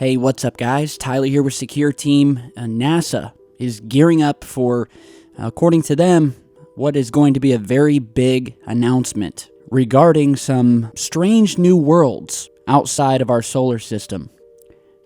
Hey, what's up, guys? Tyler here with Secureteam. NASA is gearing up for, according to them, what is going to be a very big announcement regarding some strange new worlds outside of our solar system.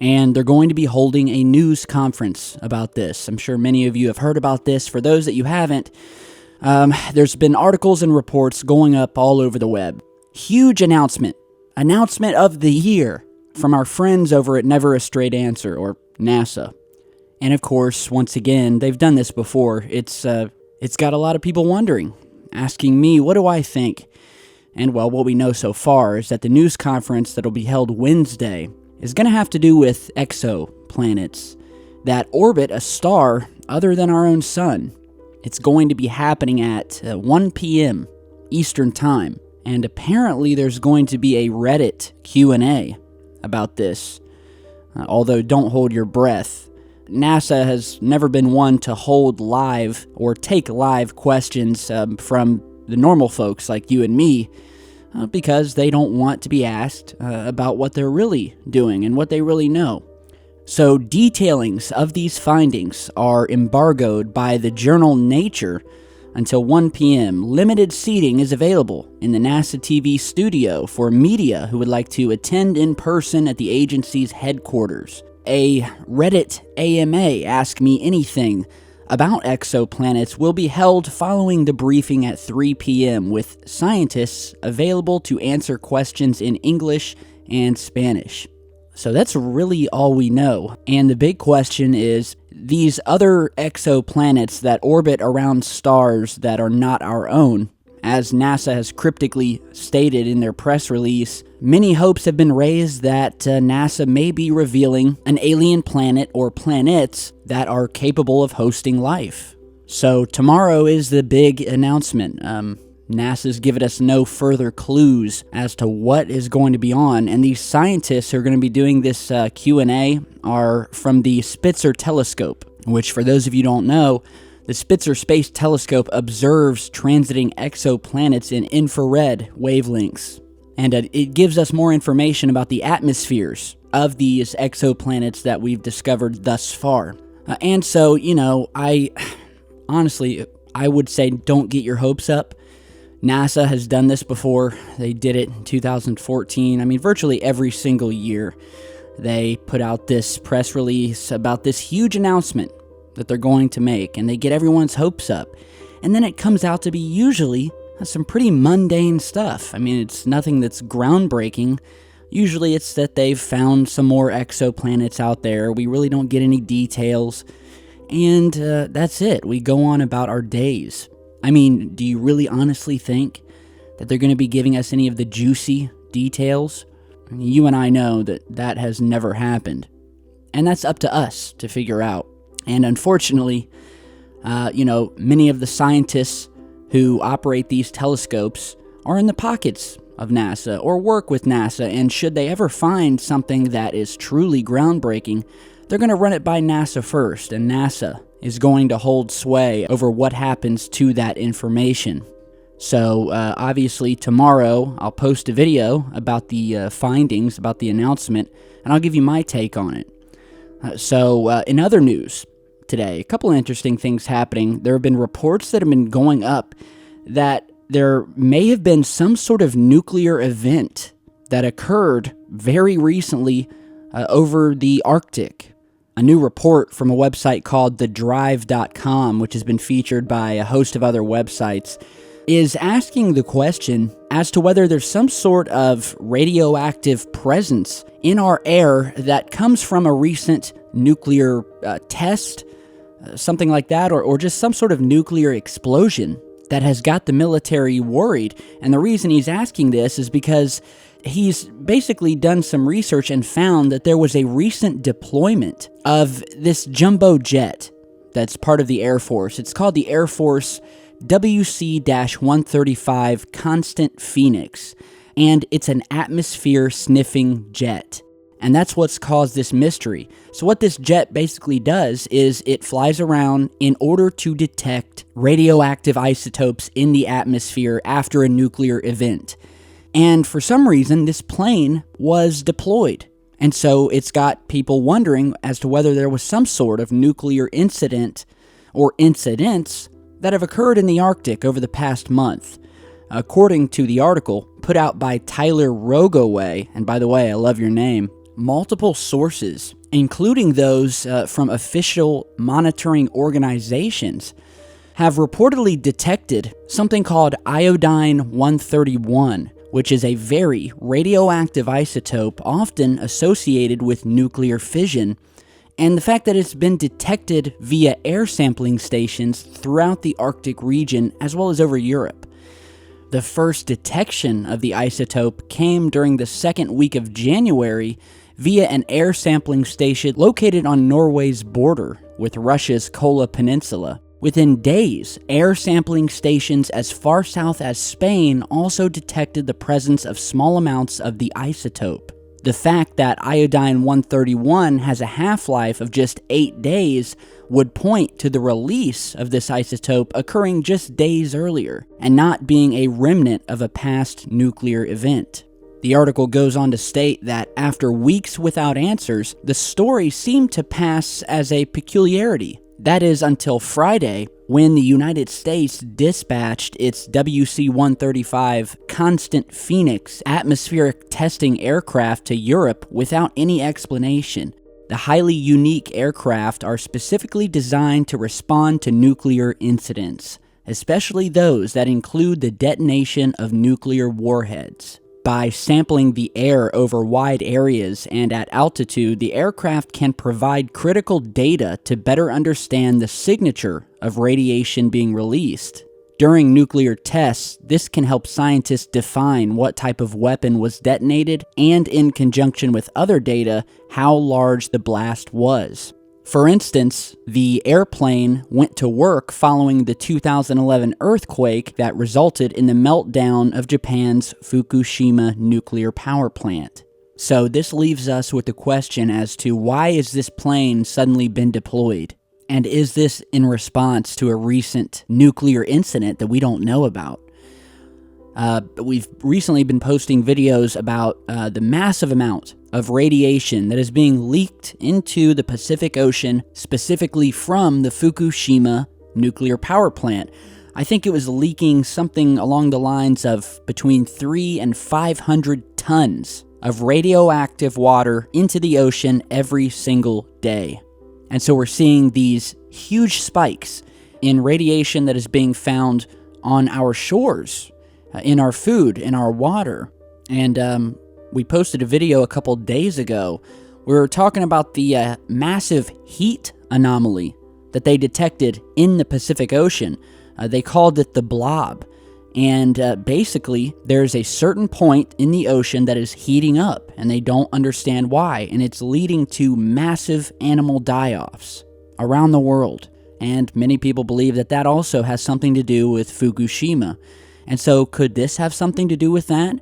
And they're going to be holding a news conference about this. I'm sure many of you have heard about this. For those that you haven't, there's been articles and reports going up all over the web. Huge announcement of the year from our friends over at Never a Straight Answer, or NASA. And of course, once again, they've done this before. It's got a lot of people wondering, asking me, what do I think? And well, what we know so far is that the news conference that'll be held Wednesday is going to have to do with exoplanets that orbit a star other than our own sun. It's going to be happening at 1 p.m. Eastern Time. And apparently there's going to be a Reddit Q&A about this. Although don't hold your breath. NASA has never been one to hold live or take live questions from the normal folks like you and me because they don't want to be asked about what they're really doing and what they really know. So detailings of these findings are embargoed by the journal Nature until 1 p.m. Limited seating is available in the NASA TV studio for media who would like to attend in person at the agency's headquarters. A Reddit AMA Ask Me Anything about exoplanets will be held following the briefing at 3 p.m. with scientists available to answer questions in English and Spanish. So that's really all we know. And the big question is, these other exoplanets that orbit around stars that are not our own, as NASA has cryptically stated in their press release, many hopes have been raised that NASA may be revealing an alien planet or planets that are capable of hosting life. So tomorrow is the big announcement. NASA's given us no further clues as to what is going to be on, and these scientists who are going to be doing this Q&A are from the Spitzer telescope, which, for those of you who don't know, the Spitzer Space Telescope observes transiting exoplanets in infrared wavelengths, and it gives us more information about the atmospheres of these exoplanets that we've discovered thus far. And so, I would say don't get your hopes up. NASA has done this before. They did it in 2014. Virtually every single year they put out this press release about this huge announcement that they're going to make, and they get everyone's hopes up. And then it comes out to be usually some pretty mundane stuff. It's nothing that's groundbreaking. Usually it's that they've found some more exoplanets out there. We really don't get any details. And that's it. We go on about our days. Do you really honestly think that they're going to be giving us any of the juicy details? You and I know that that has never happened. And that's up to us to figure out. And unfortunately, many of the scientists who operate these telescopes are in the pockets of NASA or work with NASA. And should they ever find something that is truly groundbreaking, they're going to run it by NASA first. And NASA is going to hold sway over what happens to that information. So, obviously, tomorrow I'll post a video about the findings, about the announcement, and I'll give you my take on it. In other news today, a couple of interesting things happening. There have been reports that have been going up that there may have been some sort of nuclear event that occurred very recently over the Arctic. A new report from a website called thedrive.com, which has been featured by a host of other websites, is asking the question as to whether there's some sort of radioactive presence in our air that comes from a recent nuclear test, something like that, or just some sort of nuclear explosion that has got the military worried. And the reason he's asking this is because he's basically done some research and found that there was a recent deployment of this jumbo jet that's part of the Air Force. It's called the Air Force WC-135 Constant Phoenix, and it's an atmosphere-sniffing jet. And that's what's caused this mystery. So what this jet basically does is it flies around in order to detect radioactive isotopes in the atmosphere after a nuclear event. And for some reason, this plane was deployed And so it's got people wondering as to whether there was some sort of nuclear incident or incidents that have occurred in the Arctic over the past month. According to the article put out by Tyler Rogoway, and by the way, I love your name, multiple sources, including those from official monitoring organizations, have reportedly detected something called iodine-131, which is a very radioactive isotope often associated with nuclear fission, and the fact that it's been detected via air sampling stations throughout the Arctic region as well as over Europe. The first detection of the isotope came during the second week of January via an air sampling station located on Norway's border with Russia's Kola Peninsula. Within days, air sampling stations as far south as Spain also detected the presence of small amounts of the isotope. The fact that iodine-131 has a half-life of just 8 days would point to the release of this isotope occurring just days earlier, and not being a remnant of a past nuclear event. The article goes on to state that after weeks without answers, the story seemed to pass as a peculiarity. That is until Friday, when the United States dispatched its WC-135 Constant Phoenix atmospheric testing aircraft to Europe without any explanation. The highly unique aircraft are specifically designed to respond to nuclear incidents, especially those that include the detonation of nuclear warheads. By sampling the air over wide areas and at altitude, the aircraft can provide critical data to better understand the signature of radiation being released. During nuclear tests, this can help scientists define what type of weapon was detonated and, in conjunction with other data, how large the blast was. For instance, the airplane went to work following the 2011 earthquake that resulted in the meltdown of Japan's Fukushima nuclear power plant. So this leaves us with the question as to why has this plane suddenly been deployed? And is this in response to a recent nuclear incident that we don't know about? We've recently been posting videos about the massive amount of radiation that is being leaked into the Pacific Ocean, specifically from the Fukushima nuclear power plant. I think it was leaking something along the lines of between 300 and 500 tons of radioactive water into the ocean every single day. And so we're seeing these huge spikes in radiation that is being found on our shores, in our food, in our water. And we posted a video a couple days ago. We were talking about the massive heat anomaly that they detected in the Pacific Ocean. They called it the blob. And basically, there's a certain point in the ocean that is heating up, and they don't understand why. And it's leading to massive animal die-offs around the world. And many people believe that that also has something to do with Fukushima. And so could this have something to do with that?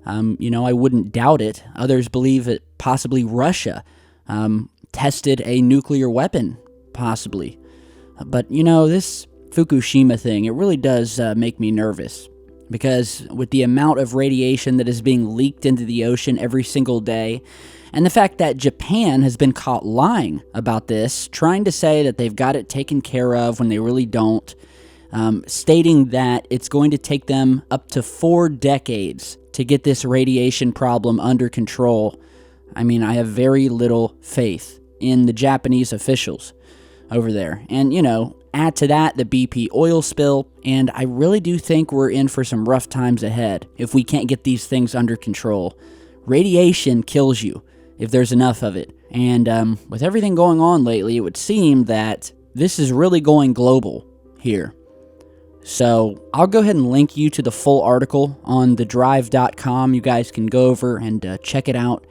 I wouldn't doubt it. Others believe that possibly Russia tested a nuclear weapon, possibly. But, this Fukushima thing, it really does make me nervous. Because with the amount of radiation that is being leaked into the ocean every single day, and the fact that Japan has been caught lying about this, trying to say that they've got it taken care of when they really don't, stating that it's going to take them up to 4 decades to get this radiation problem under control. I mean, I have very little faith in the Japanese officials over there. And, add to that the BP oil spill, and I really do think we're in for some rough times ahead if we can't get these things under control. Radiation kills you if there's enough of it. And with everything going on lately, it would seem that this is really going global here. So I'll go ahead and link you to the full article on thedrive.com. You guys can go over and check it out.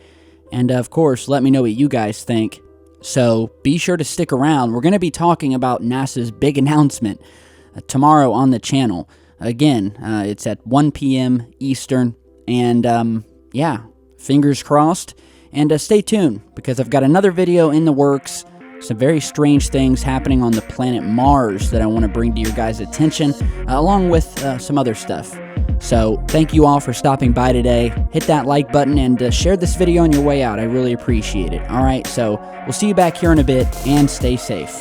And of course, let me know what you guys think. So be sure to stick around. We're going to be talking about NASA's big announcement tomorrow on the channel. Again, it's at 1 p.m. Eastern. And fingers crossed. And stay tuned, because I've got another video in the works. Some very strange things happening on the planet Mars that I want to bring to your guys' attention, along with some other stuff. So thank you all for stopping by today. Hit that like button and share this video on your way out. I really appreciate it. All right, so we'll see you back here in a bit, and stay safe.